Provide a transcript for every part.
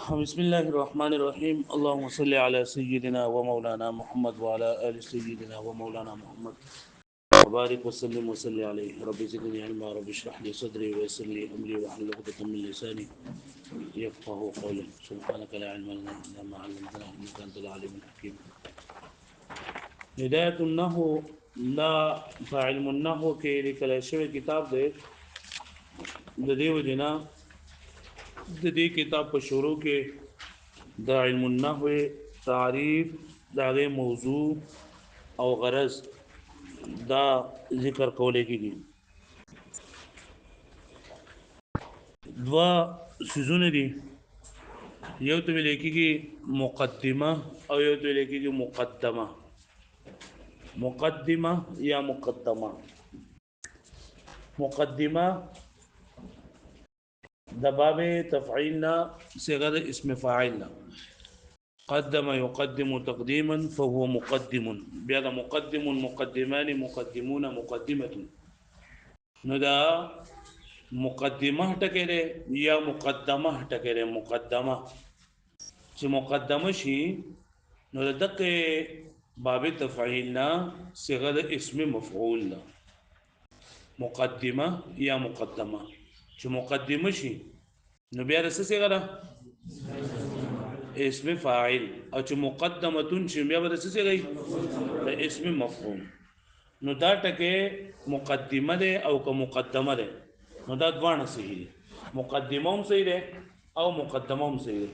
بسم الله الرحمن الرحيم اللهم صل على سيدنا ومولانا محمد وعلى آل سيدنا ومولانا محمد وبارك وسلم وصل عليه رب زدني علما رب اشرح لي صدري ويسر لي أمري واحلل عقدة من لساني يفقه قولي سبحانك لا علم لنا إلا ما علمتنا إنك أنت العليم الحكيم هداية النحو لا فعلم النحو کې لیکل شوی کتاب دی د دې وجنا د دې کتاب په شروع کې د علم النحو تعریف داغه موضوع او غرض دا ذکر کولې کېږي دوا سيزونه دي یو ته ویل کېږي مقدمه او یو ته ویل کېږي مقدمه مقدمه یا مقدمه مقدمه د باب تفعیلنا صيغه اسم فاعلنا قدم يقدم تقديما فهو مقدم بیا د مقدم مقدمان مقدمون مقدمه نو دا مقدمه ټکره یا مقدمه ټکره مقدمه چې مقدمه شي نو دغه باب تفعیلنا صيغه اسم مفعول مقدمه یا مقدمه چې مقدمه شي نو بیا رسې صيغه اسم فاعل او چې مقدمتون چې بیا رسې صيغه اسم مفعول نو دا ټکه مقدمه ده او که مقدمه ده نو دا دوانه صحیح دي مقدمه هم صحیح ده او مقدمه هم صحیح ده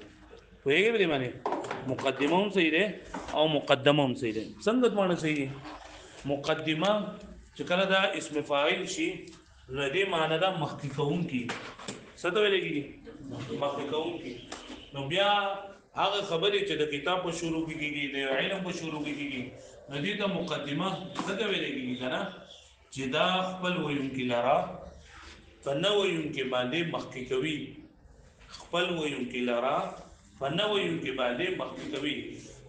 وایي به معنی مقدمه هم صحیح ده او مقدمه هم صحیح ده څنګه دوانه صحیح دي مقدمه چې کله دا اسم فاعل شي نو دې معنی دا مخکې کوم کی څه ته ویل کېږي مخکې کوم کی نو بیا هغه خبرې چې د کتاب په شروع کې کېږي د علم په شروع کې کېږي نو دې ته مقدمه څه ته ویل کېږي کنه چې دا خپل ویونکي لرا په نو ویونکي باندې مخکې کوي خپل ویونکي لرا په نو ویونکي باندې مخکې کوي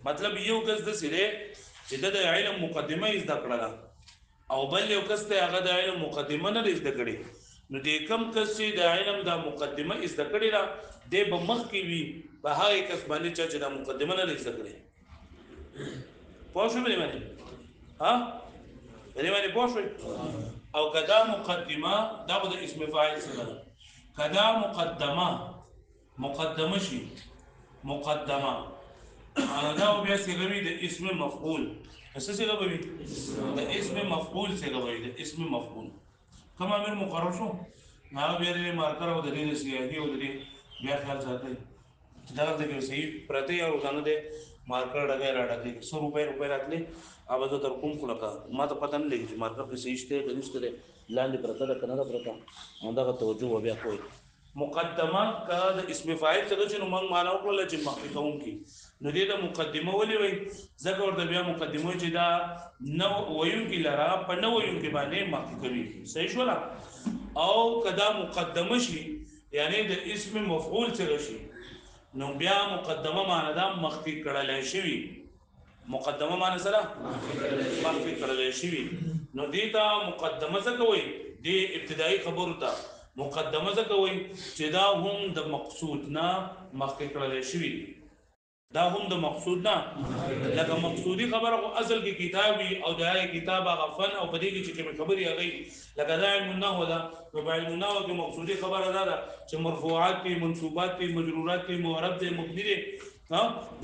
مطلب یو کس د سره چې د علم مقدمه یې ذکر کړه او بل یو کس ته هغه د علم مقدمه نه زده کړي نو دې کم کس چې د علم د مقدمه زده کړي را د به مخ کې وي په هغه کس باندې چې د مقدمه نه زده کړي پوه شو به معنی ها به معنی پوه شو او کدا مقدمه دا د اسم فاعل څخه کدا مقدمه شي مقدمه دا بیا څنګه د اسم مفعول اساسي غوي د اسم مفعول څنګه غوي د اسم مفعول کوم امر مقرر شو هغه بیا د مارکر او د دې سیادي او د دې بیا خیال ساتي دا د کې صحیح پرته یا روزانه د مارکر ډګه راډه 100 روپے راتلې اوبه تر کوم خلکا ما ته پته نه لګي چې مارکر کې صحیح شته د نشته لاندې پرته د کنه پرته دا توجه بیا کوي مقدمه کا د اسم فاعل څخه چې موږ معنا وکړل چې مخکې کوم کی نو دې د مقدمه ولې وای ځکه ورته بیا مقدمه چې دا نو ویون کی لرا په نو ویون کې باندې مخکې کوي صحیح شو او کدا مقدمه شي یعنی د اسم مفعول څخه شي نو بیا مقدمه معنا دا مخکې کړل شي مقدمه معنی سره مخکې کړل شي نو دې ته مقدمه څه کوي دې ابتدایي خبرو ته مقدمه څه کوي چې دا هم د مقصود نه مخکې کړل شي دا هم د مقصود نه لکه مقصودی خبره او اصل کې کتابي او د هغه کتاب غفن او په دې کې چې خبري هغه لکه دا علم النحو ده په علم النحو کې مقصودی خبره ده چې مرفوعات دي منصوبات دي مجرورات دي معرب دي مبني دي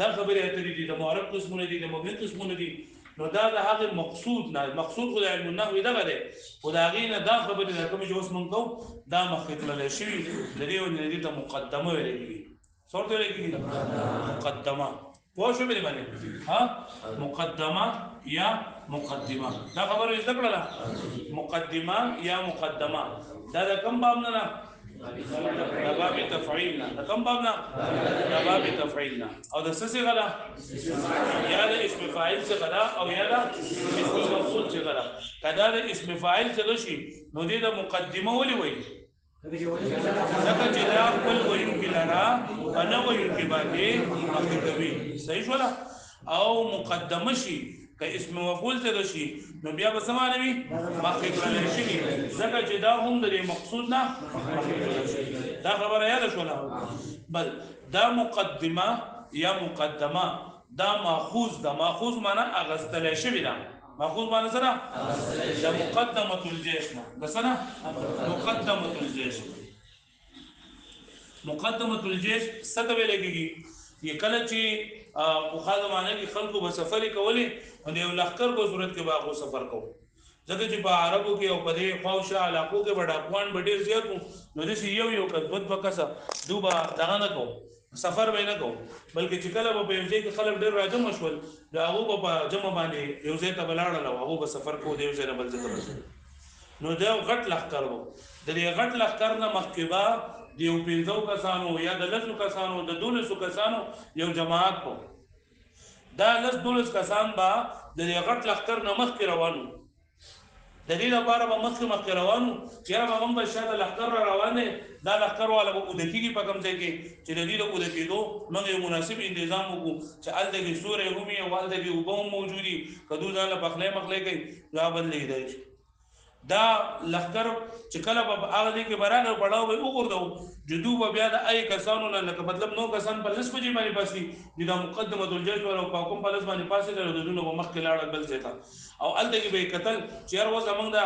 دا خبره اترې دي د معرب قسمونه دي د مبني قسمونه دي نو دا د هغه مقصود نه مقصود خو د علم النحو دغه ده خدای نه دا خبره ده کوم چې اوس مونږ کو دا مخکې کړل شي د دې ولې ته مقدمه ویل کېږي صورت لګي مقدمه پوه شو به باندې ها مقدمه یا مقدمه دا خبره زده کړه مقدمه یا مقدمه دا کوم باب نه دا باب تفعیلنا دا کوم باب نه دا باب تفعیلنا او د څه څه غلا یا د اسم فاعل څه غلا او یا د اسم مفعول څه غلا کدا د اسم فاعل څه شي نو دې د مقدمه ولي وایي ځکه چې دا خپل ویونکي لرا انا ویونکي باندې مخکې کوي صحیح شو او مقدمه شي که اسم مفعول څه شي نو بیا به سمانه وي مخکې کړل شي ځکه چې دا هم د مقصود نه دا خبره یاد شوه بل دا مقدمه یا مقدمه دا ماخوذ دا ماخوذ معنا اغستل شوی دا ماخوذ معنا سره دا مقدمه الجيش دا سره مقدمه الجيش مقدمه الجيش ستو لګيږي یہ کله چې په خاله معنی کې خلکو به سفر کولی او د یو لخر په صورت کې باغو سفر کوو ځکه چې په عربو کې او په دې خواوشا علاقو کې وړا کوان ډېر زیات نو د یو کډوت وکاسه دوبا دغه نه کوو سفر به نه کوو بلکې چې کله په یو ځای کې خلک ډېر راځم شول دا هغه په جمع باندې یو ځای ته بلاړل او هغه په سفر کوو دی یو ځای نه بل ځای ته نو دا غټ لخر وو د دې غټ لخر نه مخکبا د یو 15 کسانو یا د 10 کسانو د 12 کسانو یو جماعت کو دا 12 کسان با د دې غټ لخر نه مخکې روانو د دې لپاره به مخکې روانو چې هغه هم به شاته لخر روانه دا لخر والا به ودکیږي په کوم ځای کې چې د دې له ودکیدو موږ یو مناسب تنظیم وکړو چې الته کې سورې رومي او الته کې وبو موجودي کدو ځاله پخلې مخلې کوي دا بدلې دی دا لخر چې کله په هغه دې کې برابر پړاو به وګورځو جدو به بیا د اي کسانو نه لکه مطلب نو کسان په لس بجې باندې پاسي د مقدمه الجيش ولو په په لس باندې پاسي د دونو مخکې لاړ بل ځای او الته کې به قتل چې هر وځه موږ د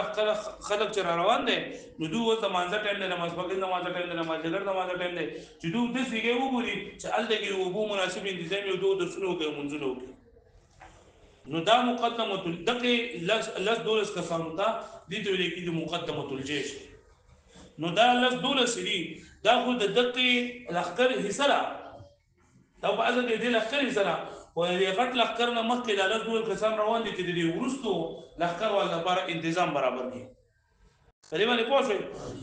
خلک چې روان دي نو دوی وځه مانځه ټایم نه نماز پکې نماز ټایم نه نماز جګر نماز ټایم نه چې دوی د سیګي وګوري چې الته کې وبو مناسب تنظیم یو دوه د سلو کې منځلو کې نو دا مقدمه دغه لس دولس کسانو ته دي ته ویل کېږي مقدمه الجيش نو دا لس دولس دي دا خو د دقه لخر حصہ دا په اصل کې د لخر حصہ دا او د غټ لخر نه مخکې د لس دولس کسان روان دي چې د ورستو لخر ول لپاره تنظیم برابر دي په دې باندې پوه شئ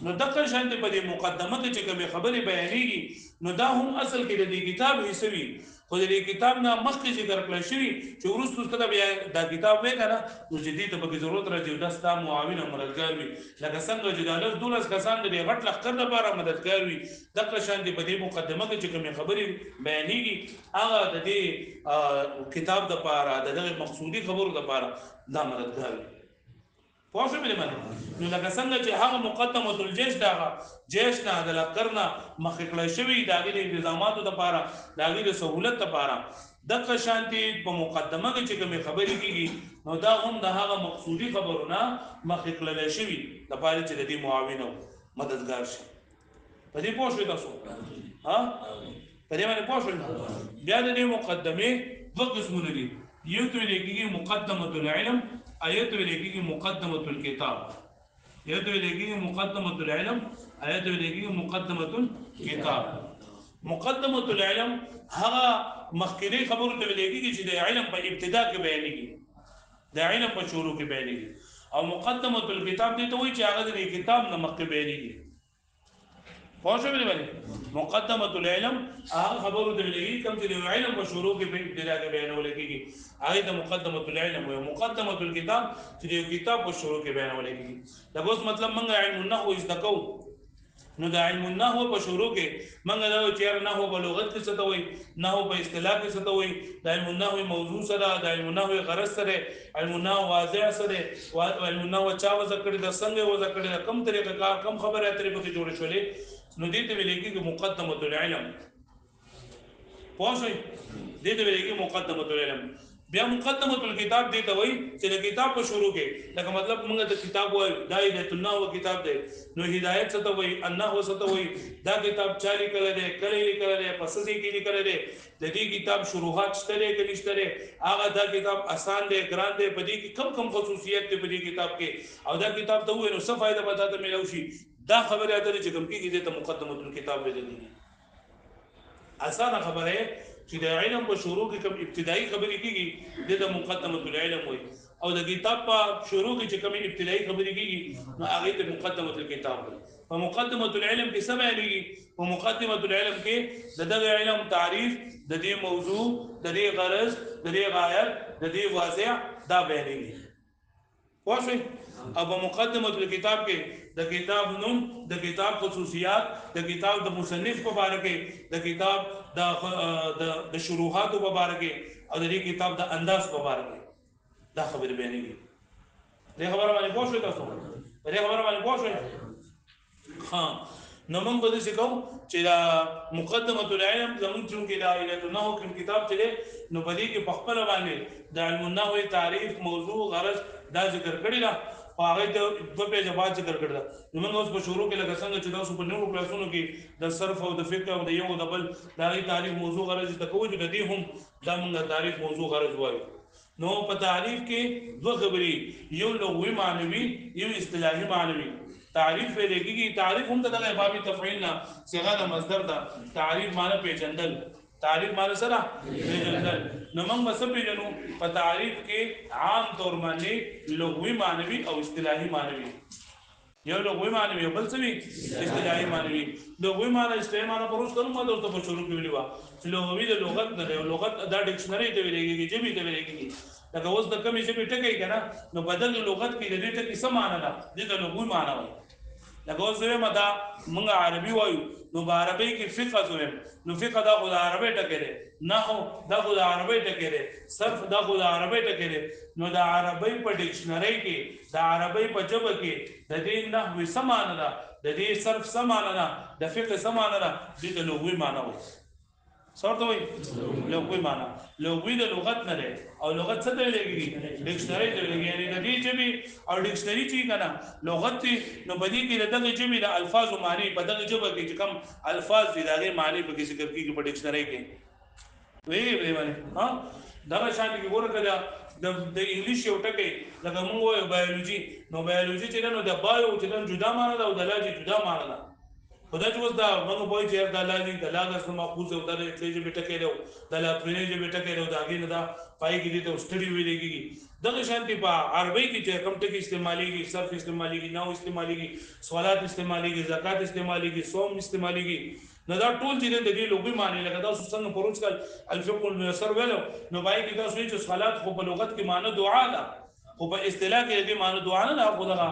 نو دغه شان په دې مقدمه کې چې کوم خبرې بیانېږي نو دا هم اصل کې د کتاب حصہ وي خو د کتاب نه مخکې ذکر کړل شوی چې ورستو کله بیا دا کتاب وکړه نو جدي ته به ضرورت راځي دا ستا معاون او مددگار وي لکه څنګه چې د دولس کسان د غټ لخر لپاره مددگار وي دغه شان په دې مقدمه کې چې کوم خبرې بیانېږي هغه د دې کتاب د لپاره د مقصودی خبرو د لپاره دا مددگار وي پوه شو مې باندې نو لکه څنګه چې هغه مقدمه الجيش داغه جيش نه د لکرنا مخکې کړی شوی داغه د انتظاماتو لپاره داغه د سہولت لپاره دغه شانتي په مقدمه کې چې کوم خبرې کیږي نو دا هم د هغه مقصودی خبرونه مخکې کړی شوی لپاره چې د دې معاون او مددگار شي په دې پوه شو تاسو ها په دې باندې پوه شو بیا د دې مقدمه دوه قسمونه دي یو ته لګي مقدمه العلم آیت ویلېږي مقدمه الكتاب آیت ویلېږي مقدمه العلم آیت ویلېږي مقدمه الكتاب مقدمه العلم هغه مخکې خبرو ته ویلېږي چې د علم په ابتدا کې بیانېږي د علم په شروع کې بیانېږي او مقدمه الكتاب دې ته وایي چې هغه د کتاب نه مخکې بیانېږي پوه شو مې باندې مقدمه العلم هغه خبرو ته ویلېږي کوم چې د علم په شروع کې په ابتدا کې بیانول کېږي هغه د مقدمه العلم او مقدمه الكتاب چې د کتاب په شروع کې بیانول کېږي دا اوس مطلب موږ علم النحو زده کوو نو د علم النحو په شروع کې موږ دا چې نحو په لغت کې څه ته وایي نحو په اصطلاح کې څه ته وایي د علم النحو موضوع سره د علم النحو غرض سره علم النحو واضح سره علم النحو چا وذکر د څنګه وذکر د کم طریقه کار کم خبره طریقه کې جوړ شولې نو دې ته ویل کېږي مقدمه العلم پوه شئ دې ته ویل کېږي مقدمه العلم بیا مقدمه الكتاب دې ته وایي چې د کتاب په شروع کې لکه مطلب موږ د کتاب وایي دا هدایت النحو کتاب دی نو هدایت څه ته وایي النحو څه ته وایي دا کتاب چا لیکل دی کله لیکل دی پس کې لیکل دی د دې کتاب شروحات شته کې نشته هغه دا کتاب آسان دی ګران دی په دې کې کم خصوصیت دی په دې کتاب کې او دا کتاب ته وایي نو څه فائدہ به تاسو ملو شي دا خبره اترې چې کوم کېږي د مقدمه الكتاب ویل دي اسانه خبره چې د علم په شروع کې کوم ابتدایي خبرې کېږي د مقدمه العلم وي او د کتاب په شروع کې چې کوم ابتدایي خبرې کېږي نو هغه ته مقدمه الكتاب وي په مقدمه العلم کې څه بیانېږي په مقدمه العلم کې د دغه علم تعریف د دې موضوع د دې غرض د دې غایت د دې واضح دا بیانېږي واښوي او په مقدمه الكتاب کې د کتاب نوم د کتاب خصوصیات د کتاب د مصنف په اړه کې د کتاب د شروحات په اړه کې او د دې کتاب د انداز په اړه کې دا خبره بیانېږي دې خبره باندې پوه شئ تاسو دې خبره باندې پوه شئ ها نو موږ به داسې کوو چې دا مقدمه العلم زموږ چونکې دا علت النحو کوم کتاب چې دی نو په دې کې په خپله باندې د علم النحو تعریف موضوع غرض دا ذکر کړي ده خو هغې ته دوه پیجه بعد ذکر کړي ده نو موږ اوس په شروع کې لکه څنګه چې تاسو په نورو کلاسونو کې د صرف او د فقه او د یو او د بل د هغې تعریف موضوع غرض زده کوو چې د دې هم دا موږ د تعریف موضوع غرض وایو نو په تعریف کې دوه خبرې یو لغوي معنوي یو اصطلاحي معنوي تعریف په لګيږي تعریف هم د بابي تفعیل نه صيغه د مصدر ده تعریف معنی پیژندل تعریف معنی سره پیژندل نو موږ بس پیژنو په تعریف کې عام طور باندې لغوي معنوي او اصطلاحي معنوي یو لغوي معنوي او بل څه اصطلاحي معنوي لغوي معنی اصطلاحي معنی پروش کوم ما درته په شروع کې ویلی و چې لغوي د لغت نه دی لغت دا ډکشنري ته ویلېږي جبي ته ویلېږي لکه اوس د کمی ژبې ټکی کنه نو بدل لغت کې د دې ټکی څه معنی ده د لغوي معنی وایي لکه اوس زما دا موږ عربي وایو نو په عربي کې فقه زویم نو فقه دا خو د عربي ټکی دی نحو دا خو د عربي ټکی دی صرف دا خو د عربي ټکی دی نو د عربي په ډکشنري کې د عربي په ژبه کې د دې نحو څه معنی ده د دې صرف څه معنی ده د فقه څه معنی ده د لغوي معنی وایي صورت وي لغوي معنی لغوي د لغت نه دی او لغت څه ته لګي ډکشنري ته لګي یعنی د دې جبي او ډکشنري چې کنه لغت نو بدی کې دغه جبي د الفاظ او معنی په دغه جبه کې چې کوم الفاظ دي دغه معنی په کې ذکر کیږي په ډکشنري کې وی باندې ها دغه شان کې ګوره کړه د انګلیش یو ټکی لکه موږ وایو بایولوژي نو بایولوژي چې نو د بایو چې جدا معنی ده او د لاجی جدا معنی ده خدای چې اوس دا موږ وایو چې د لاجی د لاګس ماخوذ او د اټلیجه بیٹکې له د لا پرېجه بیٹکې له دا کې نه دا پای کې دي ته سټډي ویلېږي دغه شانتي په عربی کې چې کوم ټکی استعماليږي صرف استعماليږي نو استعماليږي سوالات استعماليږي زکات استعماليږي صوم استعماليږي نو دا ټول چې د دې لغوي معنی لکه دا څنګه پروش کال الفقه الميسر ویلو نو بای کې دا سوي چې صلات خو په لغت کې معنی دعا ده خو په اصطلاح کې دې معنی دعا نه ده خو دا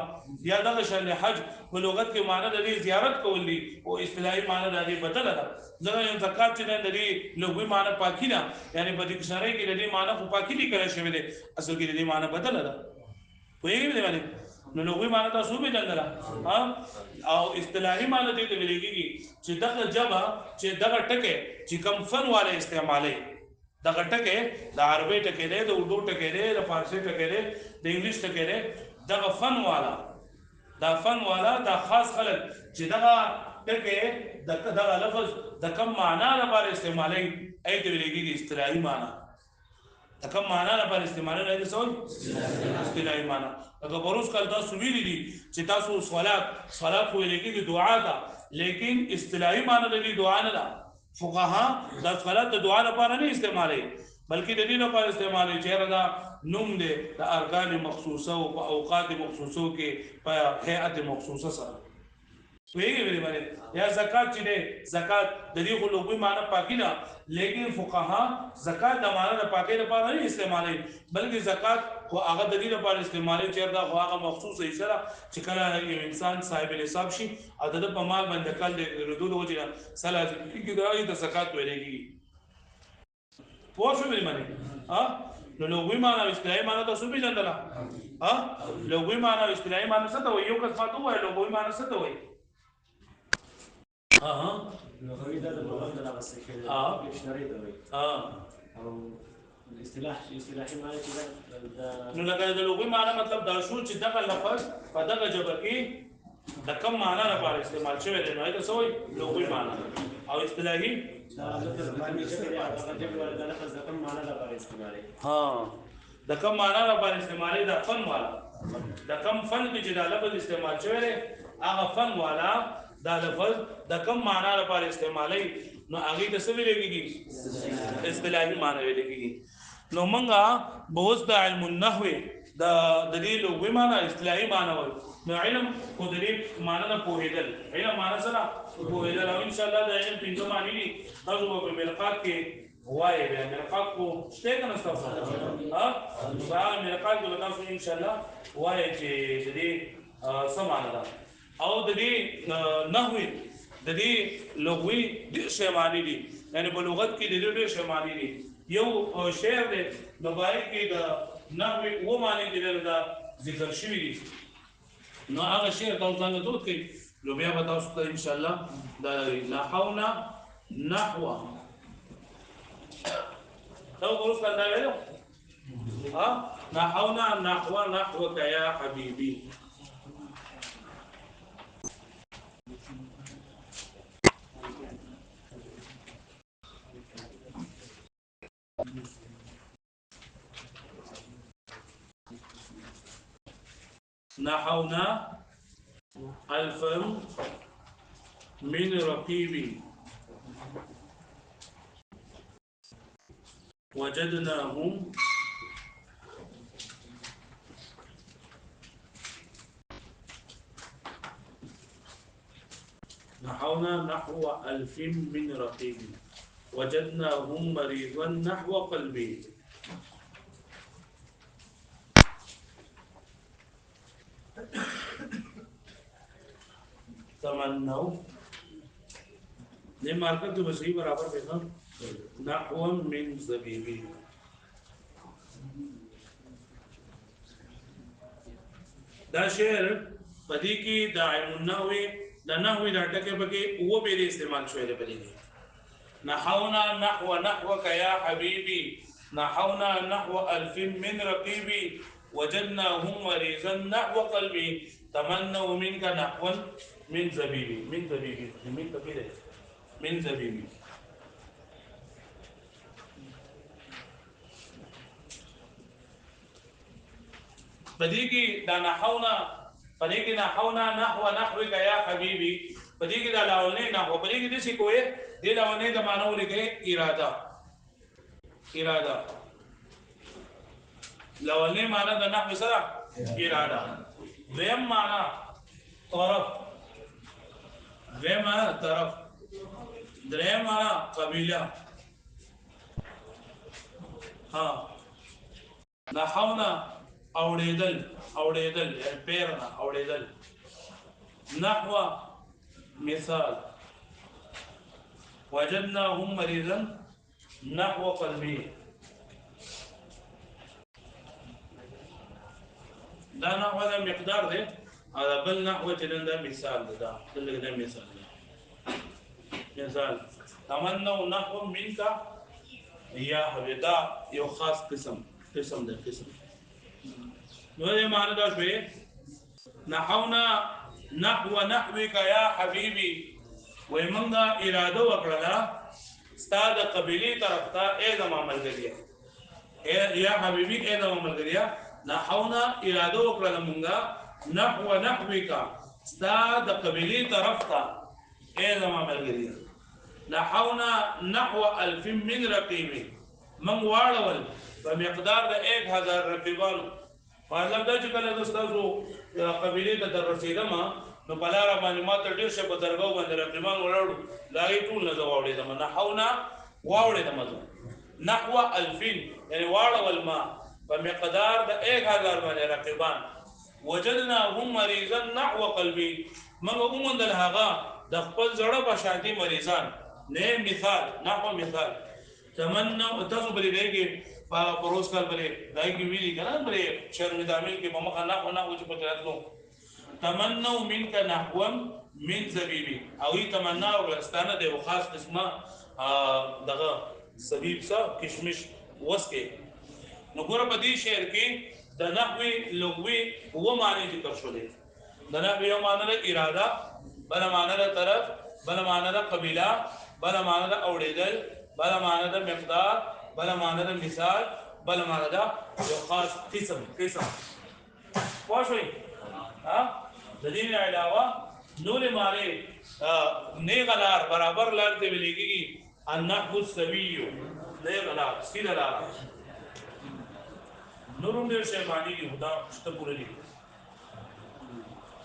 یا دغه شان حج په لغت کې معنی د زیارت کول دي او اصطلاحي معنی د دې بدل ده ځکه یو زکات چې د دې لغوي معنی پاکي نه یعنی په دې شرعي کې د دې معنی خو پاکي لیکل شوی دی اصل کې دې معنی بدل ده وایي دې باندې نو لغوي معنی تاسو به جندله او اصطلاحي معنی دې ته ویلېږي چې دغه جبه چې دغه ټکه چې کم فن والے استعمالي دغه ټکه د عربي ټکه دی د اردو ټکه دی د فارسی ټکه دی د انګلیش ټکه دی دغه فن والا دا فن والا دا خاص خلک چې دغه ټکه دغه لفظ د کم معنا لپاره استعمالي اې ته ویلېږي اصطلاحي معنی د کم معنا لپاره استعمالي نه دي څو اصطلاحي معنی هغه بروز کال تاسو ویلي دي چې تاسو صلات ویلېږي دعا ده لیکن اصطلاحي معنی د دعا نه ده فقها د صلات د دعا لپاره نه استعمالي بلکې د دې لپاره استعمالي چې دا نوم دی د ارکان مخصوصه او اوقات مخصوصه کې په هيئت مخصوصه سره ویږي باندې یا زکات چې دی زکات د دې لغوي معنی پاکي نه لیکن فقها زکات د معنی د پاکي لپاره نه استعمالي بلکې زکات خو هغه د دې لپاره استعمالي چې دا خو هغه مخصوصه اشاره چې کله یو انسان صاحب الحساب شي او د په مال باندې کال د ردود وجه صلات کې د زکات ویلېږي پوه شو باندې ها نو لغوي معنی او اصطلاحي معنی تاسو به جندله ها لغوي معنی او اصطلاحي معنی څه ته وایي یو کس ماته وایي لغوي معنی څه ته وایي لغوي دا د لغت د لغسې کې ډکشنري ته وایي او اصطلاحي معنی چې نو لکه د لغوي معنی مطلب دا شو چې دغه لفظ په دغه ژبه کې د کم معنی لپاره استعمال شوی دی نو دا څه وایي لغوي معنی او اصطلاحي د لفظ د کم معنی لپاره استعمالي د کم معنی لپاره استعمالي د فن والا د کم فن کې چې دا لفظ استعمال شوی دی هغه فن والا دا لفظ د کم معنا لپاره استعمالي نو هغه د څه ویلېږي اصطلاحي معنا ویلېږي نو مونږه بوز د علم النحو د دې لغوي معنا اصطلاحي معنا وایي نو علم کو د دې معنا نه پوهېدل علم معنا سره پوهېدل او ان شاء الله د علم پنځه معنی دي تاسو په مرقات کې وایي به مرقات کو شته کنه تاسو ها نو مرقات کو تاسو ان شاء الله وایي چې دې سمانه ده او د دې نحوی د دې لغوي د شمالي دي یعنی په لغت کې د دې شمالي دي یو شعر دی د بای کې د نحوی و معنی د ذکر شوی دي نو هغه شعر تاسو څنګه دوت کوي لو بیا بتاو ست ان شاء الله دا نحونا نحو تو ورس دا ویلو ها نحونا نحوك يا حبيبي نحونا ألفا من رقيب وجدناهم نحونا نحو ألف من رقيب وجدناهم مريضا نحو قلبي تمنوا لما أركبت بسيء برابر بيخم نحو من زبيبي دا شعر پدې کې د علم النحو د نحوی د ټکي پکې او به استعمال شوی دی پدې نحونا نحوك يا حبيبي نحونا نحو ألف من رقيبي وجدناهم مريضا نحو قلبي تمنوا منك نحوا من زبيبي من زبيبي بديكي دا نحونا بديكي نحونا نحوك يا حبيبي بديكي دا لاولني نحو بديكي دي سيكوئے دي لاولني دا معنو لکھے ارادہ لاولني معنی دا نحو سرا ارادہ دویم معنی طرف دویم معنی طرف دریم معنی قبیلہ ها نحونا اوڑیدل پیرنا اوڑیدل نحو مثال وجدناهم مريضا نحو قلبي دا نحو دا مقدار ده هذا بل نحو جنن دا مثال ده دلګ دا مثال تمنوا نحو منك يا حبيبي دا یو خاص قسم ده نو دې معنی دا شوی نحونا نحوك يا حبيبي ومن دا اراده وکړه استاد قبيلي طرف ته اے زما ملګریا یا حبيبي اے زما ملګریا نحونا اراده وکړه مونږه نحوك استاد قبيلي طرف ته اے زما ملګریا نحونا نحو ألف من رقيب من واړول په مقدار د 1000 رقیبانو مطلب دا چې کله تاسو قبيله ته در رسیدم نو بلاره باندې ماته ډیر شه په درګاو باندې رقیبان ولاړو لاغي ټول نه زواوړې دم نحونا واوړې دم نحو 1000 یعنی واړول ما په مقدار د 1000 باندې رقیبان وجدناهم مريضا نحو قلبي موږ ومندل هغه د خپل زړه په شانتي مریضان نه مثال نحو مثال تمنوا تاسو بلې دیږي پروس کال بلې دایږي ویلي کنه بلې شرم دامل کې مخه نحو چې پته راتلو تمنوا منك نحوا من زبيبي او تمنا ورستانه د خاص قسمه دغه زبيب سا کشمش وسکه نو ګوره په دې شعر کې د نحوی لغوي هو معنی ذکر شولې د نحوی یو معنی د اراده بل معنی د طرف بل معنی د قبیله بل معنی د اوړېدل بل معنی د مقدار بل معنی د مثال بل معنی د یو خاص قسم پوښوي ها د دې علاوه نور معنی نه غلار برابر لار ته ویلېږي النحو السوي نه غلار سیده لار نورم ډېر شی معنی دي خدا شته پوره دي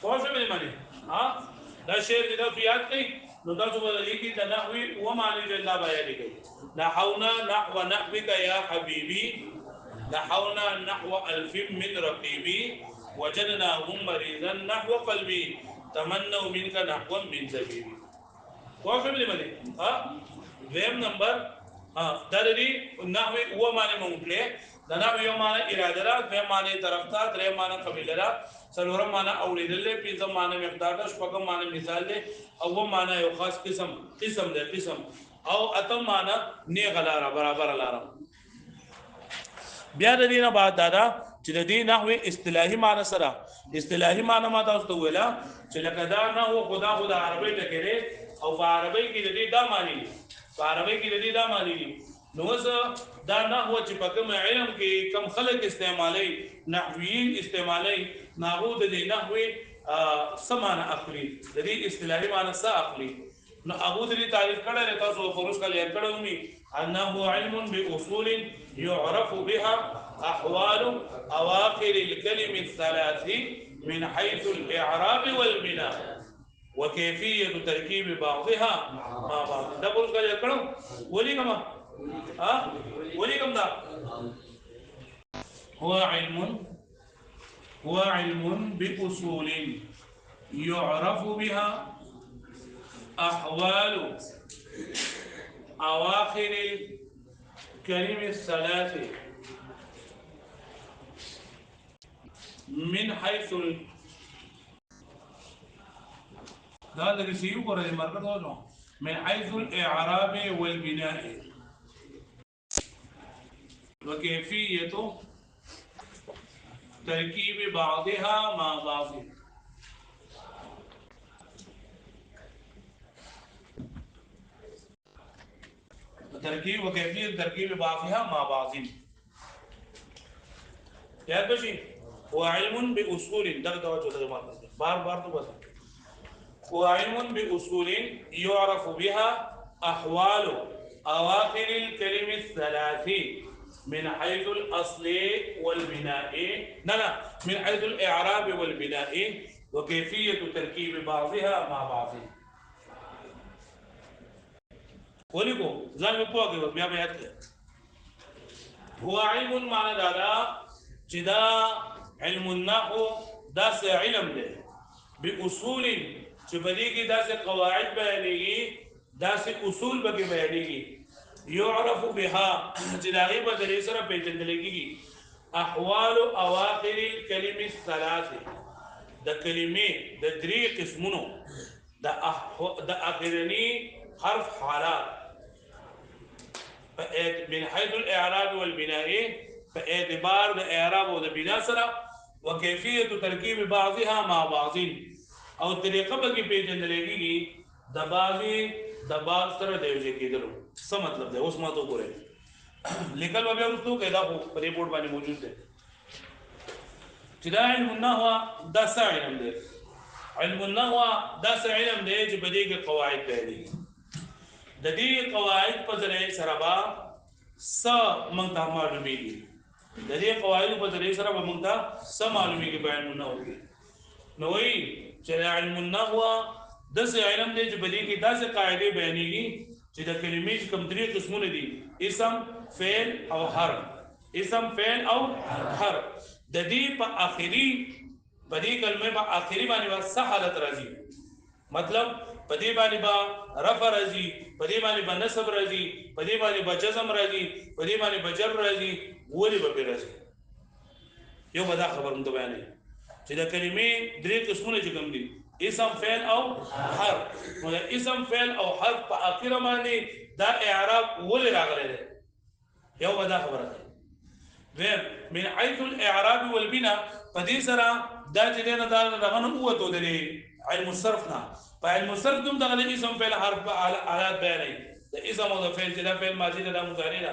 پوښوي معنی ها دا شعر د یاد کړئ نو تاسو به لیکي د نحوی و معنی د الله بیان کړئ نحونا نحوك يا حبيبي نحونا نحو ألف من رقيبي وجدناهم مريضا نحو قلبي تمنوا منك نحوا من زبيبي واخر بلی ها ویم نمبر ها دا دی نحوی و معنی مونږ د نحو یو معنی اراده ده، دویم معنی طرفدار، دریم معنی قبیله ده، څلورم معنی اورېدل دی، پنځم معنی مقدار ده، شپږم معنی مثال دی، اووم معنی یو خاص قسم دی قسم، او اتم معنی نیغه لاره برابر لاره. بیا د دې نه بعد دا چې د دې نحوی اصطلاحي معنی سره اصطلاحي معنی ما تاسو ته ویلا چې لکه دا نحو خدا عربی ټکی دی او په عربی کې د دې دا معنی دي، په عربی کې د دې دا معنی دي. نو زه دا نحو چې په کوم علم کې کم خلک استعمالي نحویین استعمالي نحو د دې نحوی سمانه اخلي، د دې اصطلاحي معنی څه اخلي. نو ابو دې تعریف کړل تاسو فروش کله کړو می انه علم باصول يعرف بها احوال اواخر الكلم الثلاث من حيث الاعراب والبناء وكيفيه تركيب بعضها مع بعض. دا فروش کله کړو ولي کما ولي کوم دا هو علم باصول يعرف بها أحوال أواخر الكلم الثلاث من حيث هذا الشيء قرأ مرة من حيث الإعراب والبناء وكيفية تركيب بعضها مع بعض. ترکیب وکیفیت ترکیب بعضها مع بعض. یاد بشي هو علم باصول دغه توجه دغه مطلب بار بار تو بس هو علم باصول يعرف بها احوال اواخر الكلم الثلاث من حيث الاصل والبناء لا من حيث الاعراب والبناء وكيفيه تركيب بعضها مع بعض. ولګو ځان په پوهه بیا بیا هو علم معنی دا چې دا علم النحو دا څه علم دی باصول چې په دې کې دا څه قواعد بیانېږي دا څه اصول به بیانېږي يعرف بها چې دا غي په دې سره پیژندل کېږي احوال اواخر الكلم الثلاث د کلمې د درې قسمونو د اخرنی حرف حالات من حيث الاعراب والبناء فاعتبار الاعراب والبناء سره وكيفيه تركيب بعضها مع بعض او طریقه به کې پیژندلېږي د بعض سره د یو ځای کېدلو. څه مطلب دی اوس ما ته وګورئ لیکل به ورته کې دا په ریپورت باندې موجود دی چې دا علم النحو دا څه علم دی. علم النحو دا څه علم دی چې په دې کې قواعد بیانېږي. د دې قواعد په ذریعه سره به څه موږ ته معلومیږي، د دې قواعد په ذریعه سره به موږ ته څه معلومیږي په علم النحو کې. نو وایي چې علم النحو داسې علم دی چې په دې کې داسې قاعدې بیانېږي چې د کلمې کوم درې قسمونه دي اسم فعل او حرف. اسم فعل او حرف د دې په آخري په دې کلمې په آخري باندې څه حالت راځي، مطلب په دې باندې با رفع راځي، په دې باندې با نصب راځي، په دې باندې با جزم راځي، په دې باندې با جر راځي، ولې به راځي. یو به دا خبر مونږ بیانې چې د کلمې درې قسمونه چې کوم دي اسم فعل او حرف. نو اسم فعل او حرف په اخره باندې دا اعراب ولې راغلی دی یو به دا خبره ده. من حيث الاعراب والبناء په دې سره دا چې نه دا دغه نه وته دی علم الصرف نه. په علم الصرف کوم دغه اسم فعل حرف حالات بیانې د اسم او د فعل چې دا فعل ماضي ده مضارع ده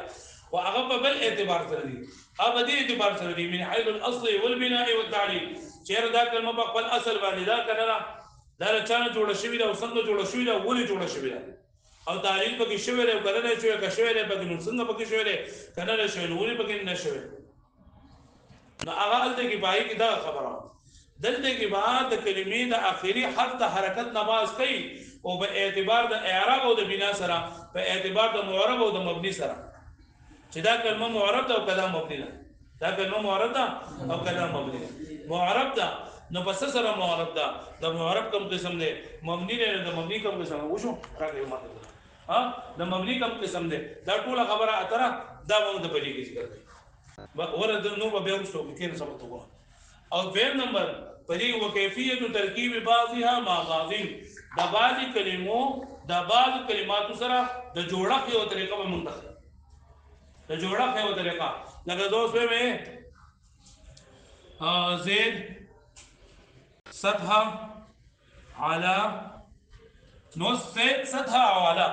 او هغه په بل اعتبار سره دي هغه دې اعتبار سره دي من حيث الاصل والبناء والتعليل. چیرې دا کلمه په خپل اصل باندې دا کنه دا چانه جوړه شوې ده او څنګه جوړه شوې ده ولې جوړه شوې ده او تعلیل پکې شوې ده کنه نه شوې که شوې ده پکې نو څنګه پکې شوې ده کنه نه شوې نو ولې پکې نه شوې. نو هغه دلته کې پای کې دا خبره دلته کې بعد د کلمې د اخري حرف ته حرکت نماز کوي او په اعتبار د اعراب او د بنا سره په اعتبار د معرب او د مبني سره چې دا کلمه معرب ده او کلام مبني ده. دا کلمه معرب ده او کلام مبني ده. معرب ده نو پس سره معرب ده د معرب کوم قسم ده مبني ده د مبني کوم قسم ده وشو راځي ماته ها د مبني کوم قسم ده دا ټول خبره اتره دا موږ د پدې کې ذکر کوي. ورد نو به ورسو کې نه سبق وګورم او دویم نمبر پدې وکيفيه ترکیب بعضها مع بعض د بعض کلمو د بعض کلماتو سره د جوړښت یو طریقه به مونږ د جوړښت یو طریقه لکه دوست مې زید سطح على نو سطح على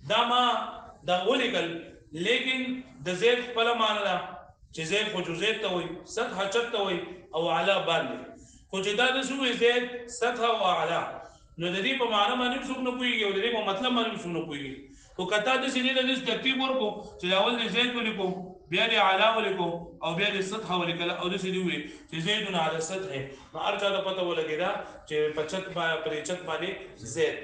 دا ما دا ولیکل لیکن د زید خپل معنی ده چې زید خو زید ته وایي سطح چت ته وایي او اعلی باندې خو چې دا د شو زید سطح او اعلی نو د دې په معنی باندې څوک نه پوهیږي او د دې په مطلب باندې څوک نه پوهیږي خو کته د سینې د ترتیب ورکو چې اول د زید ولیکو بیا د اعلی ولیکو او بیا د سطح ولیکل او د سینې وی چې زیدون علی سطح نو هر چا ته پته ولګیدا چې پچت باندې زید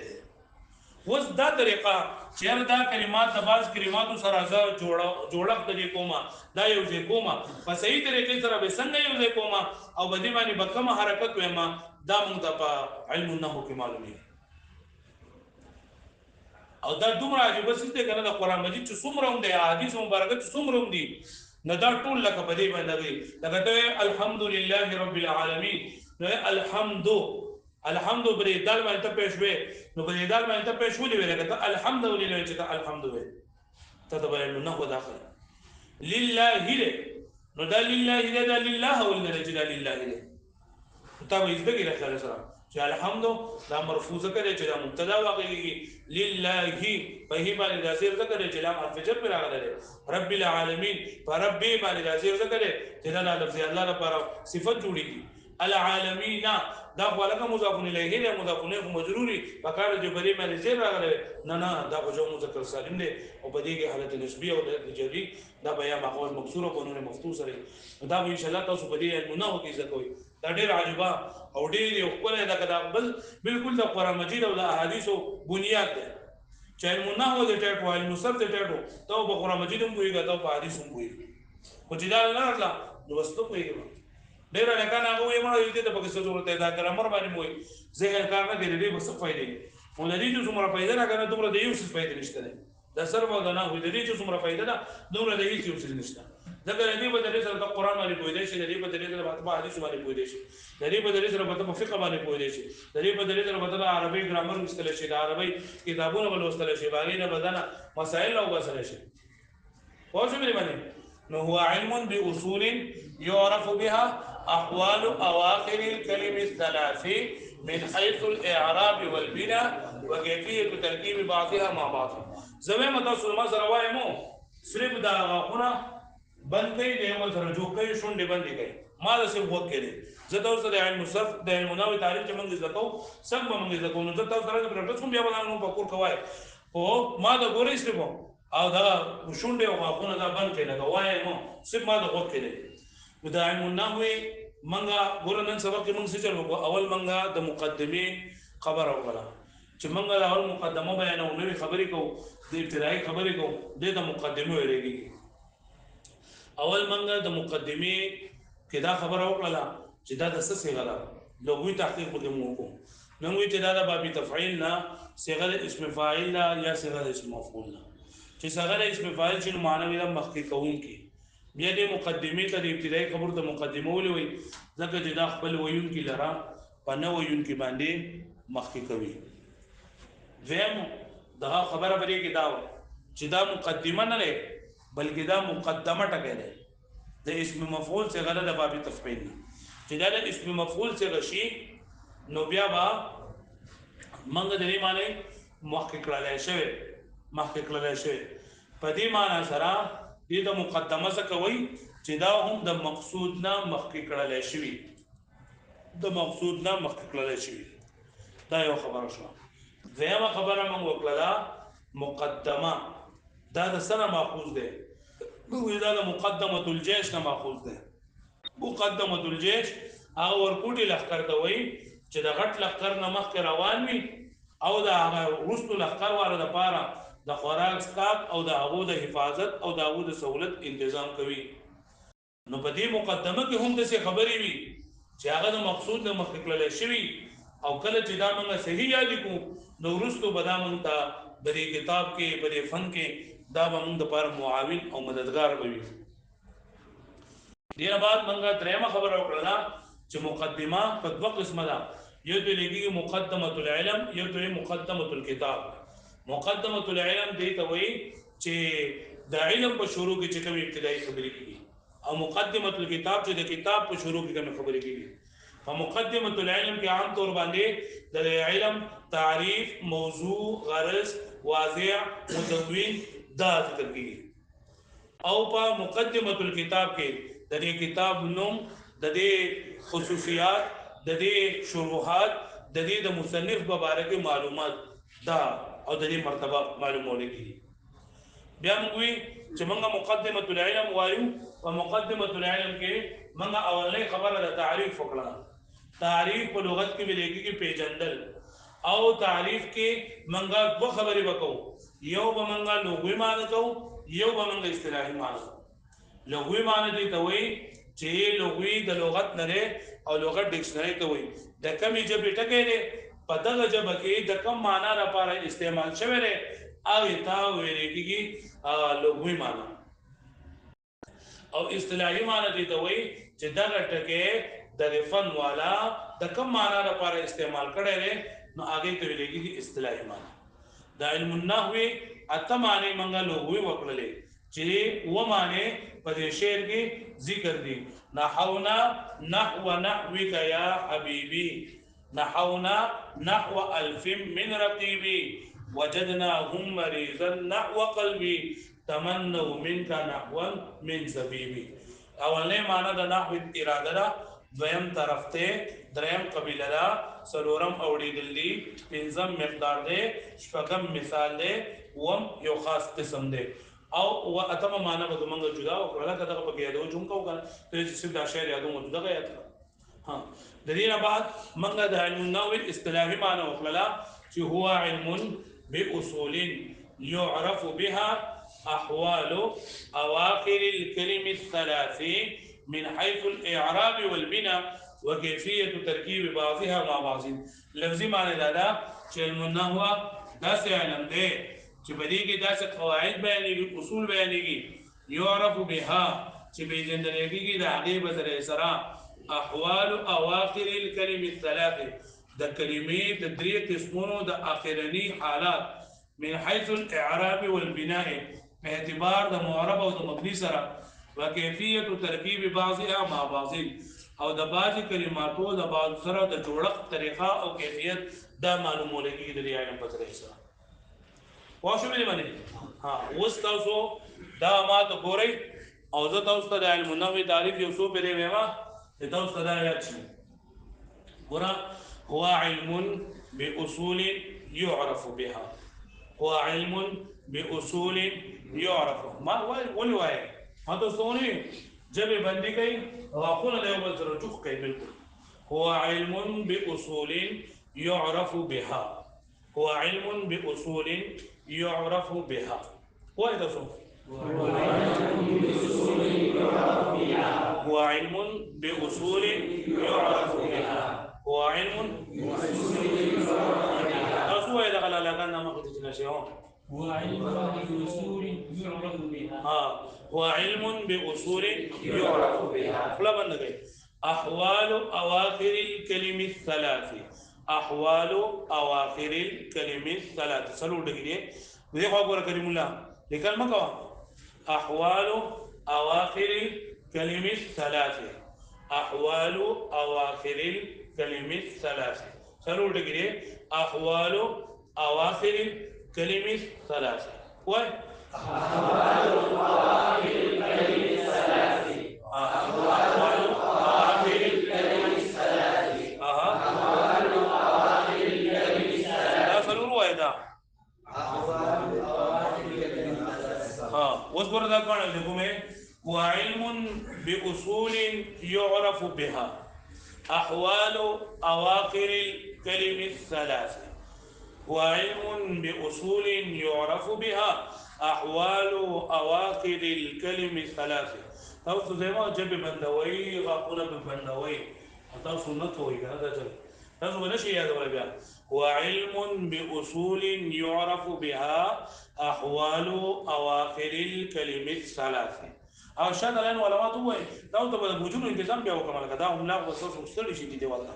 وس دا طریقه چې دا کلمات د باز کلماتو سره جوړښت د کومه دا یو ځای کومه په صحیح طریقې سره به څنګه یو ځای کومه او بدی باندې بکمه حرکت وېما دا موږ ته په علم النحو کې معلومي او دا دومره عجیب څه دی کنه د قران مجید چې څومره هم دی حدیث مبارکه چې څومره هم دي نه دا ټول لکه بدی باندې لکه ته الحمدلله رب العالمین الحمد بری دال باندې ته پېښ وې نو بری دال باندې ته پېښ ولې ویل کته الحمدلله چې ته الحمد وې ته د بیان نه خو داخله لله نو دا لله دا لله ولنه چې دا لله ته به دې کې راځي سره چې الحمد دا مرفوعه کړي چې دا مبتدا واقعي لله په هی باندې د زیر ذکر چې لام حرف جر پر راغلی رب العالمین فرب باندې د زیر ذکر چې دا لفظ الله لپاره صفت جوړیږي العالمین دا ولکه مضاف الیه نه مضاف الیه مجروري فقره جبری باندې زیر راغلی نه دا خو جو مذکر سالم دی او په دې کې حالت نسبی او جری دا بیا مقول مکسور او قانون مفتوح سره دا ان شاء الله تاسو په دې علمونه کې زکوي دا ډېر عجيبه او ډېر یو خپل دا کدا بالکل د قران مجید او د احادیثو بنیاد ده چې علمونه هو د ټاټو علم سب د ټاټو ته په قران مجید هم ویګا ته په حدیث هم ویګا خو چې دا نه راځه نو واستو ویګا ډېر نه کنه هغه یې مړ دې ته په څه ضرورت ده دا ګرامر باندې موي ذهن کار نه دی دې بس فائدې ولري چې څومره پیدا راکنه دومره د یو څه پیدا نشته دا سر و دا نه وي دې چې څومره پیدا ده دومره د هیڅ څه نشته دا دې په دې سره د قران باندې پوي دی چې دې په دې سره په حدیث باندې پوي دی دې په دې سره په فقہ باندې پوي دی دې په دې سره په عربي ګرامر مستل شي د عربي کتابونه ولوستل شي باغې نه بدنه مسائل او وسل شي واجب لري باندې نو هو علم باصول يعرف بها احوال اواخر الكلم الثلاث من حيث الاعراب والبناء وكيفيه تركيب بعضها مع بعض زمه متى سلمہ سره وایمو صرف دا غونه بند کوي د یو سره جوړ کوي شونډې بندې کوي ما د څه وخت کې زه تاسو د علم صرف د علم نوې تعریف چې موږ زکو سم موږ زکو نو زه تاسو سره د پرټس بیا باندې په کور کوي او ما د ګورې سره او دا شونډې او غاښونه دا بند کوي لکه وایي مو صرف ما د وخت کې نو د علم نوې منګه ګورنن سبق کې موږ څه چلو اول منګه د مقدمه خبر اوله چې منګه د اول مقدمه بیانو نوې خبرې کو د ابتدایي خبرې کو د مقدمه ویلېږي اول منګه د مقدمه کې دا خبره وکړه چې دا د څه صيغه ده لغوي تحقیق به موږ کوو نو وی چې دا د باب تفعیل نه صيغه اسم فاعل نه یا صيغه اسم مفعول نه چې صيغه اسم فاعل چې معنی د مخکې کوون کې بیا د مقدمه ته د ابتدایي خبر د مقدمه ولوي ځکه چې دا خپل ویون کې لرا په نو ویون کې باندې مخکې کوي زم دا خبره بری کې دا چې دا مقدمه نه لري بلکې دا مقدمه ټکه ده د اسم مفعول څخه د باب تفعیل چې دا د اسم مفعول څخه شي نو بیا با منګ د دې معنی مخکې کړل شي په دې معنی سره دې د مقدمه څخه کوي چې دا هم د مقصود نه مخکې کړل شي دا یو خبره شو زما خبره موږ وکړه مقدمه دا د سره ماخوذ ده نو دا د مقدمه الجيش نه ماخوذ ده مقدمه الجيش هغه ورکوټي لخر ته وای چې د غټ لخر نه مخ روان وي او دا هغه رستو لخر واره د پاره د خوراک سکاپ او د هغه د حفاظت او د هغه د سہولت تنظیم کوي نو په دې مقدمه کې هم د څه خبرې وي چې هغه د مقصود نه مخ کړل شي او کله چې دا موږ صحیح یاد کو نو رستو بدامن ته بری کتاب کې بری فن کې دا موږ د لپاره معاون او مددگار وي دینه بعد منګه درېمه خبره وکړه چې مقدمه په دوه قسمه ده یو ته لګي مقدمه العلم یو ته مقدمه الكتاب مقدمه العلم دې ته وایي چې د علم په شروع کې چې کوم ابتدایي خبرې کیږي او مقدمه الكتاب چې د کتاب په شروع کې کوم خبرې کیږي په مقدمه العلم کې عام طور باندې د علم تعریف موضوع غرض واضح مدون دا ذکر کیږي او په مقدمه الكتاب کې د دې کتاب نوم د دې خصوصیات د دې شروحات د دې د مصنف مبارک معلومات دا او د دې مرتبه معلومول کیږي بیا موږ چې موږ مقدمه العلم وایو په مقدمه العلم کې موږ اولنۍ خبره د تعریف وکړه تعریف په لغت کې ویل کېږي پیژندل او تعریف کې موږ دوه خبرې وکړو یو به موږ لغوي معنی کوو یو به موږ اصطلاحي معنی لغوي معنی دي ته وایي چې لغوي د لغت نه او لغت ډکشنری ته وایي د کمې ژبې ټکی دی په دغه ژبه کې د کم معنا لپاره استعمال شوی دی هغې ته ویل کېږي لغوي معنی او اصطلاحي معنی دي ته وایي چې دغه ټکی د فن والا د کم معنا لپاره استعمال کړی دی نو هغې ته ویل کېږي اصطلاحي معنی د علم النحو اته معنی موږ لغوي وکړلې چې و معنی په دې شعر کې ذکر دي نحونا نحو نحوك يا حبيبي نحونا نحو الف من رقيبي وجدناهم مريضا نحو قلبي تمنوا منك نحوا من زبيبي اولنې معنی د نحو اراده ده دویم طرف ته دریم قبیله ده څلورم اوریدل دي پنځم مقدار ده شپږم مثال ده وم یو خاص قسم ده او اتمه معنی به موږ جدا وکړه کله په کې یادو جون کو کنه ته چې څه دا شعر یادو مو دغه یاد ها د دې نه بعد موږ د علم النحو اصطلاحي معنی وکړه چې هو علم باصول يعرف بها احوال اواخر الكلم الثلاث من حيث الاعراب والبناء وكيفيه تركيب بعضها مع بعض لفظي معنی دا چې علم النحو داسې علم دی چې په دې کې داسې قواعد بیانېږي اصول بیانېږي يعرف بها چې پیژندل کېږي د هغې په ذریعې سره احوال اواخر الکلم الثلاث د کلمې د درې قسمونو د اخرني حالات من حيث الاعراب والبناء په اعتبار د معرب او د مبني سره وکیفیت ترکیب بعضها مع بعض او د بعضی کلماتو د بعض سره د جوړښت طریقه او کیفیت دا معلومول کېږي د دې علم په ذریعې سره واښو مې باندې ها اوس تاسو دا ماته ګورئ او زه تاسو ته د علم النحو تعریف یو څو پیری وایم تاسو ته دا یاد شي ګوره هو علم باصول يعرف بها هو علم باصول يعرف ما ولي وای ما تاسو ونه جبه بندي کوي واقول له یو بل سره ټوخ کوي بالکل هو علم باصول يعرف بها هو علم باصول يعرف بها وای تاسو هو علم باصول يعرف بها هو علم تاسو وای دغه لاګان نامه کوي چې نشي هو علم بأصول يعرف بها هو علم بأصول يعرف بها فلا بندگی احوال اواخر الكلم الثلاث احوال اواخر الكلم الثلاث سلو دغی دې خو غوړه کریم الله لیکل مکو احوال اواخر الكلم الثلاث احوال اواخر الكلم الثلاث سلو دغی احوال اواخر كلمة ثلاثة أحوال أواخر الكلم الثلاث أحوال أواخر الكلم الثلاث أحوال أواخر الكلم الثلاث لا سلول وايدا أحوال أواخر الكلم الثلاث واصبر ذا كان لكم وعلم بأصول يعرف بها أحوال أواخر الكلم الثلاثة وعلم بأصول يعرف بها أحوال أواخر الكلم الثلاثة تاسو زما جب بندوي غاقونه بندوي تاسو نه کوي کنه دا چل لازم نشي هذا ولا بها. هو علم بأصول يعرف بها أحوال أواخر الكلمة الثلاثة. أو شاد الآن ولا ما توه لو تبغى بوجود انتظام بيا وكمال كذا هم لا وصوص مستري شيء دي والله.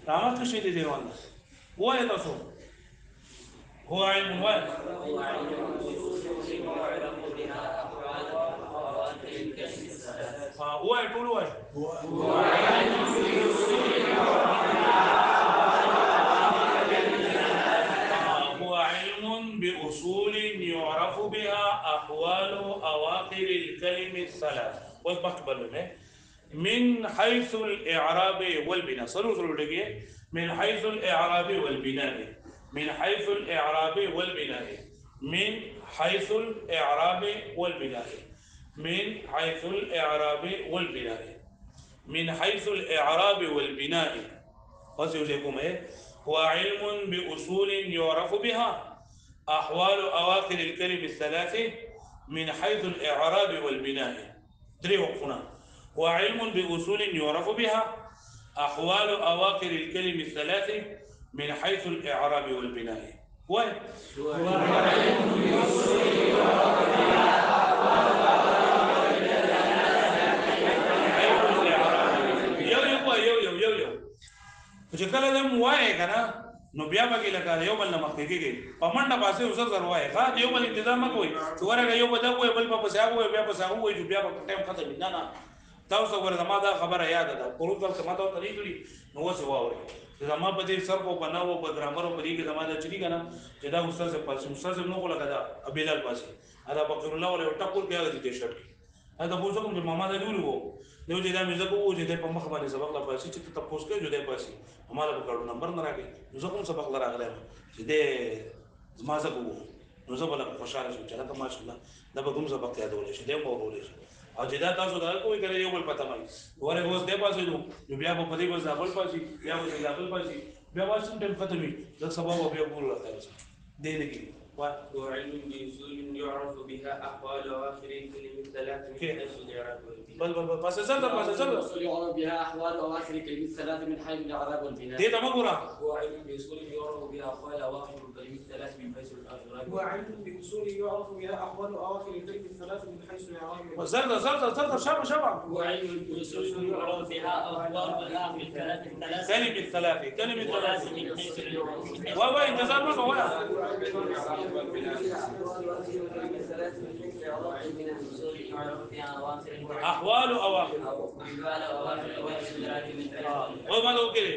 رامات كشيء دي والله. هو يتصل. هو علم واحد. هو علم بأصول يعرف بها أحوال أواخر الكلمة الثلاثة. هو يقول واحد. هو علم بأصول يعرف بأصول يعرف بها أحوال أواخر الكلم الثلاث من حيث الإعراب والبناء من حيث الإعراب والبناء من حيث الإعراب والبناء من حيث الإعراب والبناء من حيث الإعراب والبناء من حيث الإعراب والبناء هو علم بأصول يعرف بها أحوال أواخر الكلم الثلاثة من حيث الإعراب والبناء. دري وقفنا. وعلم بأصول يعرف بها أحوال أواخر الكلم الثلاثة من حيث الإعراب والبناء. وعلم بأصول يعرف بها أحوال أواخر الكلم الثلاثة. وشكل هذا مواعي كنا نبيا بقى لك يوم اللي مخكيكي فمن نباسي وصل رواي خا يوم الانتظام ما كوي شوارع يوم ده هو بل بس هو بيا بس هو يجوا بقى كم خطر مننا تاوس ورا ما ده خبر يا ده قلوب ده ما تو طريقي هو سواوري إذا ما بدي سرقو بناو بدرامرو بدي كذا ما ده شدي كنا إذا أستاذ نو ولا كذا أبيلال بس هذا بقول الله ولا يتقول كذا تيشرت هذا بوزكم جماعة ده يقولوا لو جدا ميزكو جدا بام خبرني سبق لا بس يجي تتبوس كده جدا بس हमारा बकरो नंबर ना रखे नुजो कौन सबक लगा रहे हैं सीधे माज़ा को नुजो वाला खुशाल है चला तो माशाल्लाह दबा तुम सबक याद हो ले सीधे वो बोले और जिदा तासो दाल कोई करे ये बोल पता नहीं और एक वो दे पास है जो बिया को पति को जाबल पासी बिया को जाबल पासी बिया वास तुम टेम खत्म ही जब सबक वो बिया बोल रहा है दे लगी وعلم بأصول يعرف بها أحوال أواخر الكلم الثلاث من حيث الإعراب والبناء. بل بس أصول يعرف بها أحوال أواخر الكلم الثلاث من حيث الإعراب والبناء. دي تمام برا. وعلم بأصول يعرف بها أحوال أواخر الكلم الثلاث من حيث الإعراب. وعلم بأصول يعرف بها أحوال أواخر الكلم الثلاث من حيث الإعراب والبناء. زرد شبع. وعلم بأصول يعرف بها أحوال أواخر الكلم الثلاث كلمة ثلاث من حيث الإعراب. وين انتظار ما هو أحوال أواخر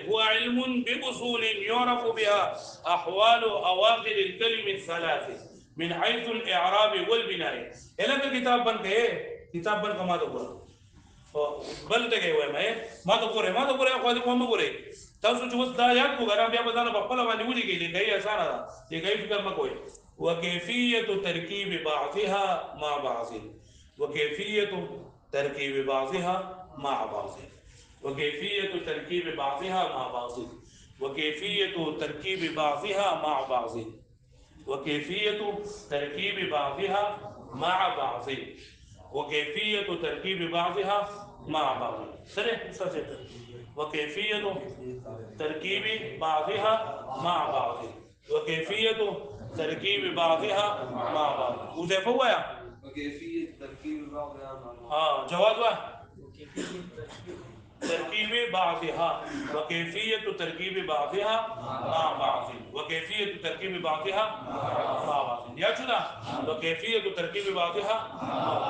هو علم بأصول يعرف بها أحوال أواخر الكلم الثلاثة من حيث الإعراب والبناء. إلى الكتاب بن كتاب بن كما تقول بل تكي ما تقول أخواتي ما تقول تاسو چې وس دا یاد کو غرام بیا بدانه په خپل باندې ودی کې لګي اسانه ده لګي فکر مکوئ وكيفية تركيب بعضها مع بعض وكيفية تركيب بعضها مع بعض وكيفية تركيب بعضها مع بعض وكيفية تركيب بعضها مع بعض وكيفية تركيب بعضها مع بعض وكيفية تركيب بعضها مع بعض وكيفية تركيب بعضها مع بعض وكيفية تركيب بعضها مع بعض وزيف هو يا وكيفية تركيب بعضها مع بعض جواد واحد تركيب بعضها وكيفية تركيب بعضها مع بعض وكيفية تركيب بعضها مع بعض يا جدا وكيفية تركيب بعضها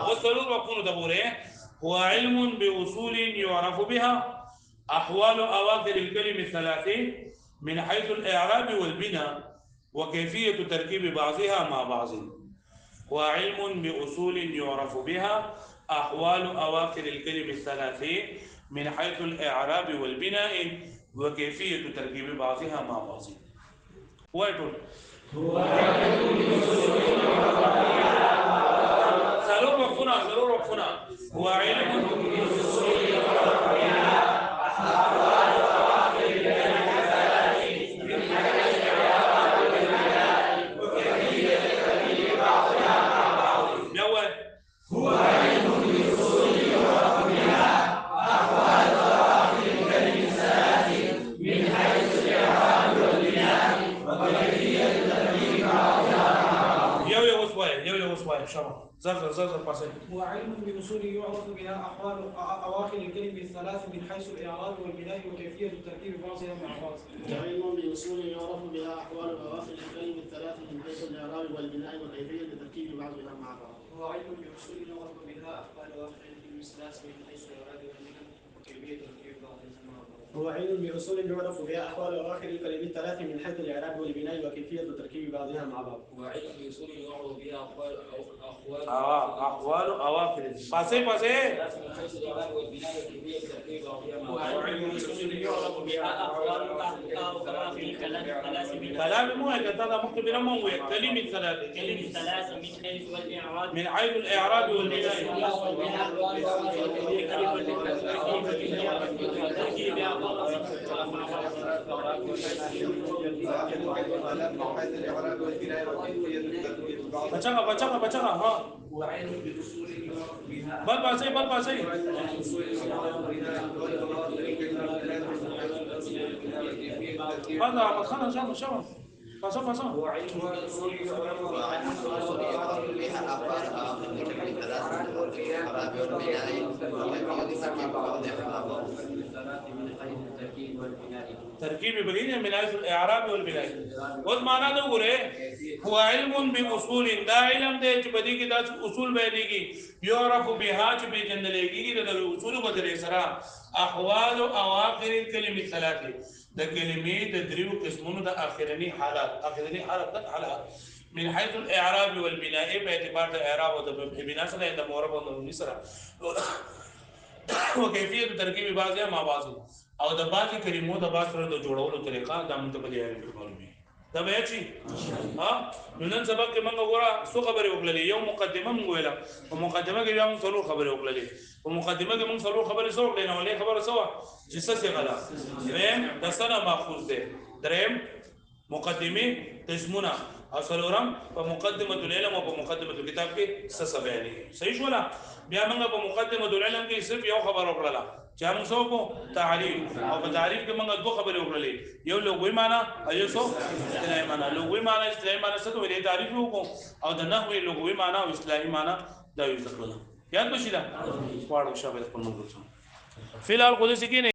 والسلول وكون دبوره هو علم بأصول يعرف بها أحوال أواخر الكلم الثلاثة من حيث الإعراب والبناء وكيفية تركيب بعضها مع بعض وعلم بأصول يعرف بها أحوال أواخر الكلم الثلاثة من حيث الإعراب والبناء وكيفية تركيب بعضها مع بعض. ويقول سلور وقفنا هو علم بأصول يعرف بها أحوال أواخر الكلم الثلاثة من حيث الإعراب والبناء وكيفية تركيب بعضها مع بعض. هو علم بأصول يعرف بها أحوال أواخر الكلم الثلاثة من زر پاسه. هو علم بأصول يعرف بها أحوال أواخر الكلم الثلاث من حيث الإعراب والبناء وكيفية تركيب بعضها مع بعض. وعلم بأصول يعرف بها أحوال أواخر الكلم الثلاث من حيث الإعراب والبناء وكيفية تركيب بعضها مع بعض. هو علم بأصول يعرف بها أحوال أواخر الكلم الثلاث من حيث الإعراب والبناء وكيفية تركيب بعضها مع بعض. هو علم بأصول يعرف بها أحوال أواخر الكلم الثلاث من حيث الإعراب والبناء وكيفية تركيب بعضها مع بعض. هو علم بأصول يعرف بها أحوال أواخر پاسه من حيث الإعراب والبناء وكيفية تركيب بعضها مع بعض. هو علم بأصول يعرف بها أحوال أواخر الكلم الثلاث من كلام مو هيك هذا مخبر مو كلمة ثلاثة من حيث الإعراب من حيث الإعراب والبناء. بچا ها بل پاسه هذا احمد خان شام پاسه تركيب بغير من حيث الاعراب والبناء. وذ معنا ده غره هو علم باصول دا علم ده چې بدی کې د اصول به دیږي يعرف بها چې به جندلېږي د اصول په درې سره احوال اواخر الكلمه الثلاثه د کلمې د دریو قسمونو د اخرنی حالات من حيث الاعراب والبناء په اعتبار د اعراب او د بناء سره د مورب او د سره وكيفيه ترکیب بعضها مع بعض او د بعضی کلمو د بعض سره د جوړولو طریقه د منتبه معلومه دا به شي ها نن سبق کې موږ غواړو څو خبرې وکړلې یو مقدمه موږ ویله او مقدمه کې بیا موږ څلور خبرې وکړلې او مقدمه کې موږ څلور خبرې څو وکړلې نو ولې خبره څه چې څه څه غلا دریم د سنه ماخوذ ده دریم مقدمه قسمونه او څلورم په مقدمه العلم او په مقدمه الكتاب کې څه بیانې صحیح ولا بیا موږ په مقدمه العلم کې صرف یو خبر وکړله چې موږ څه کو تعریف او په تعریف کې موږ دوه خبرې وکړلې یو لغوي معنی او یو څه اصطلاحي معنی لغوي معنی اصطلاحي معنی څه ته ویلې تعریف وکړو او د نحوي لغوي معنی او اصطلاحي معنی دا یو څه کړل یاد بشي دا واړو شابه په موږ فی الحال خو دې کې